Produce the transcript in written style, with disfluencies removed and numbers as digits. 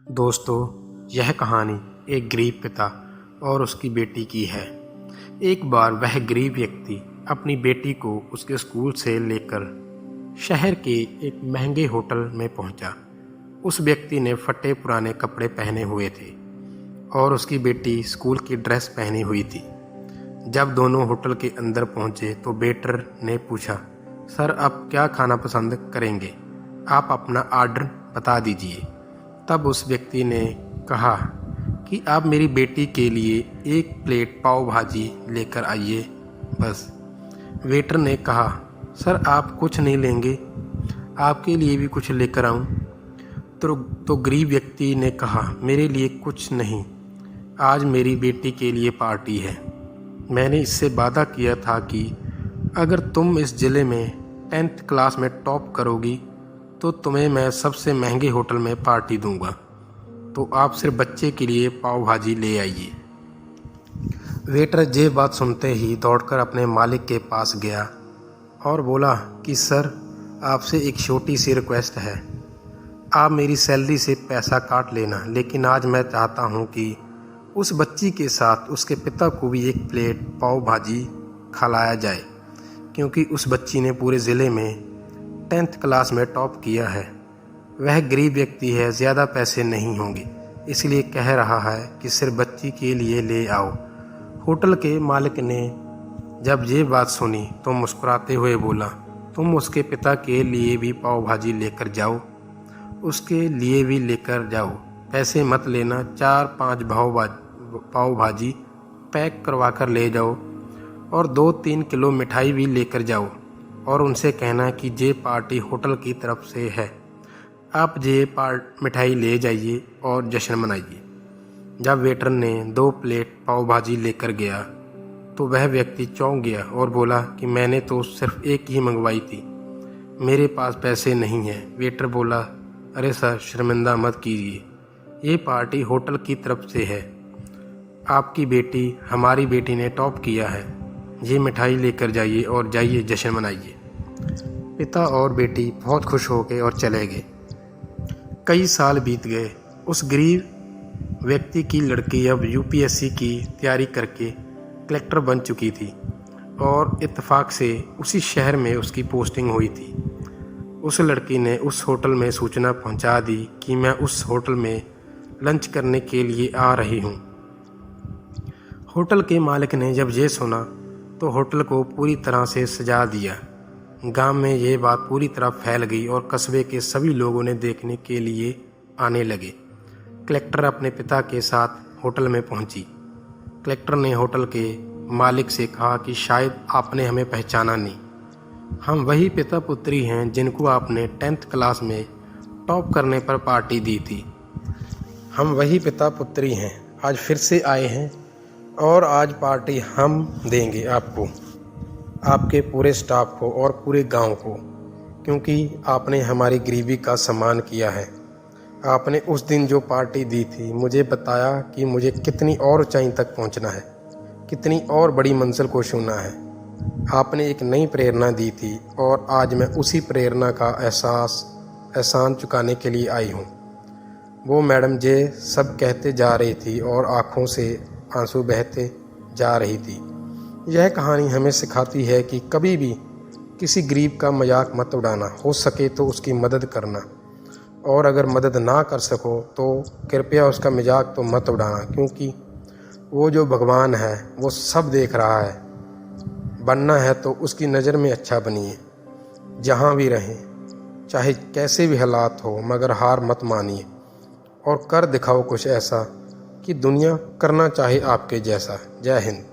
दोस्तों, यह कहानी एक गरीब पिता और उसकी बेटी की है। एक बार वह गरीब व्यक्ति अपनी बेटी को उसके स्कूल से लेकर शहर के एक महंगे होटल में पहुंचा। उस व्यक्ति ने फटे पुराने कपड़े पहने हुए थे और उसकी बेटी स्कूल की ड्रेस पहनी हुई थी। जब दोनों होटल के अंदर पहुंचे तो वेटर ने पूछा, सर आप क्या खाना पसंद करेंगे? आप अपना ऑर्डर बता दीजिए। तब उस व्यक्ति ने कहा कि आप मेरी बेटी के लिए एक प्लेट पाव भाजी लेकर आइए बस। वेटर ने कहा, सर आप कुछ नहीं लेंगे? आपके लिए भी कुछ लेकर आऊं? तो गरीब व्यक्ति ने कहा, मेरे लिए कुछ नहीं, आज मेरी बेटी के लिए पार्टी है। मैंने इससे वादा किया था कि अगर तुम इस ज़िले में 10th क्लास में टॉप करोगी तो तुम्हें मैं सबसे महंगे होटल में पार्टी दूंगा। तो आप सिर्फ बच्चे के लिए पाव भाजी ले आइए। वेटर ये बात सुनते ही दौड़कर अपने मालिक के पास गया और बोला कि सर आपसे एक छोटी सी रिक्वेस्ट है। आप मेरी सैलरी से पैसा काट लेना, लेकिन आज मैं चाहता हूँ कि उस बच्ची के साथ उसके पिता को भी एक प्लेट पाव भाजी खिलाया जाए, क्योंकि उस बच्ची ने पूरे ज़िले में 10th क्लास में टॉप किया है। वह गरीब व्यक्ति है, ज़्यादा पैसे नहीं होंगे, इसलिए कह रहा है कि सिर्फ बच्ची के लिए ले आओ। होटल के मालिक ने जब ये बात सुनी तो मुस्कुराते हुए बोला, तुम उसके पिता के लिए भी पाव भाजी लेकर जाओ, उसके लिए भी लेकर जाओ, पैसे मत लेना। 4-5 पाव भाजी पैक करवा कर ले जाओ और 2-3 किलो मिठाई भी लेकर जाओ और उनसे कहना कि ये पार्टी होटल की तरफ से है, आप ये मिठाई ले जाइए और जश्न मनाइए। जब वेटर ने 2 प्लेट पाव भाजी लेकर गया तो वह व्यक्ति चौंक गया और बोला कि मैंने तो सिर्फ एक ही मंगवाई थी, मेरे पास पैसे नहीं हैं। वेटर बोला, अरे सर शर्मिंदा मत कीजिए, ये पार्टी होटल की तरफ से है, आपकी बेटी हमारी बेटी ने टॉप किया है, ये मिठाई लेकर जाइए और जाइए जश्न मनाइए। पिता और बेटी बहुत खुश हो गए और चले गए। कई साल बीत गए। उस गरीब व्यक्ति की लड़की अब यूपीएससी की तैयारी करके कलेक्टर बन चुकी थी और इत्तेफाक से उसी शहर में उसकी पोस्टिंग हुई थी। उस लड़की ने उस होटल में सूचना पहुंचा दी कि मैं उस होटल में लंच करने के लिए आ रही हूं। होटल के मालिक ने जब ये सुना तो होटल को पूरी तरह से सजा दिया। गांव में ये बात पूरी तरह फैल गई और कस्बे के सभी लोगों ने देखने के लिए आने लगे। कलेक्टर अपने पिता के साथ होटल में पहुंची। कलेक्टर ने होटल के मालिक से कहा कि शायद आपने हमें पहचाना नहीं, हम वही पिता पुत्री हैं जिनको आपने 10th क्लास में टॉप करने पर पार्टी दी थी। हम वही पिता पुत्री हैं, आज फिर से आए हैं और आज पार्टी हम देंगे आपको, आपके पूरे स्टाफ को और पूरे गांव को, क्योंकि आपने हमारी गरीबी का सम्मान किया है। आपने उस दिन जो पार्टी दी थी मुझे बताया कि मुझे कितनी और ऊंचाई तक पहुंचना है, कितनी और बड़ी मंजिल को छूना है। आपने एक नई प्रेरणा दी थी और आज मैं उसी प्रेरणा का एहसान चुकाने के लिए आई हूँ। वो मैडम ये सब कहते जा रही थी और आँखों से आंसू बहते जा रही थी। यह कहानी हमें सिखाती है कि कभी भी किसी गरीब का मजाक मत उड़ाना, हो सके तो उसकी मदद करना, और अगर मदद ना कर सको तो कृपया उसका मजाक तो मत उड़ाना, क्योंकि वो जो भगवान है वो सब देख रहा है। बनना है तो उसकी नज़र में अच्छा बनिए, जहाँ भी रहें, चाहे कैसे भी हालात हो, मगर हार मत मानिए और कर दिखाओ कुछ ऐसा कि दुनिया करना चाहे आपके जैसा। जय हिंद।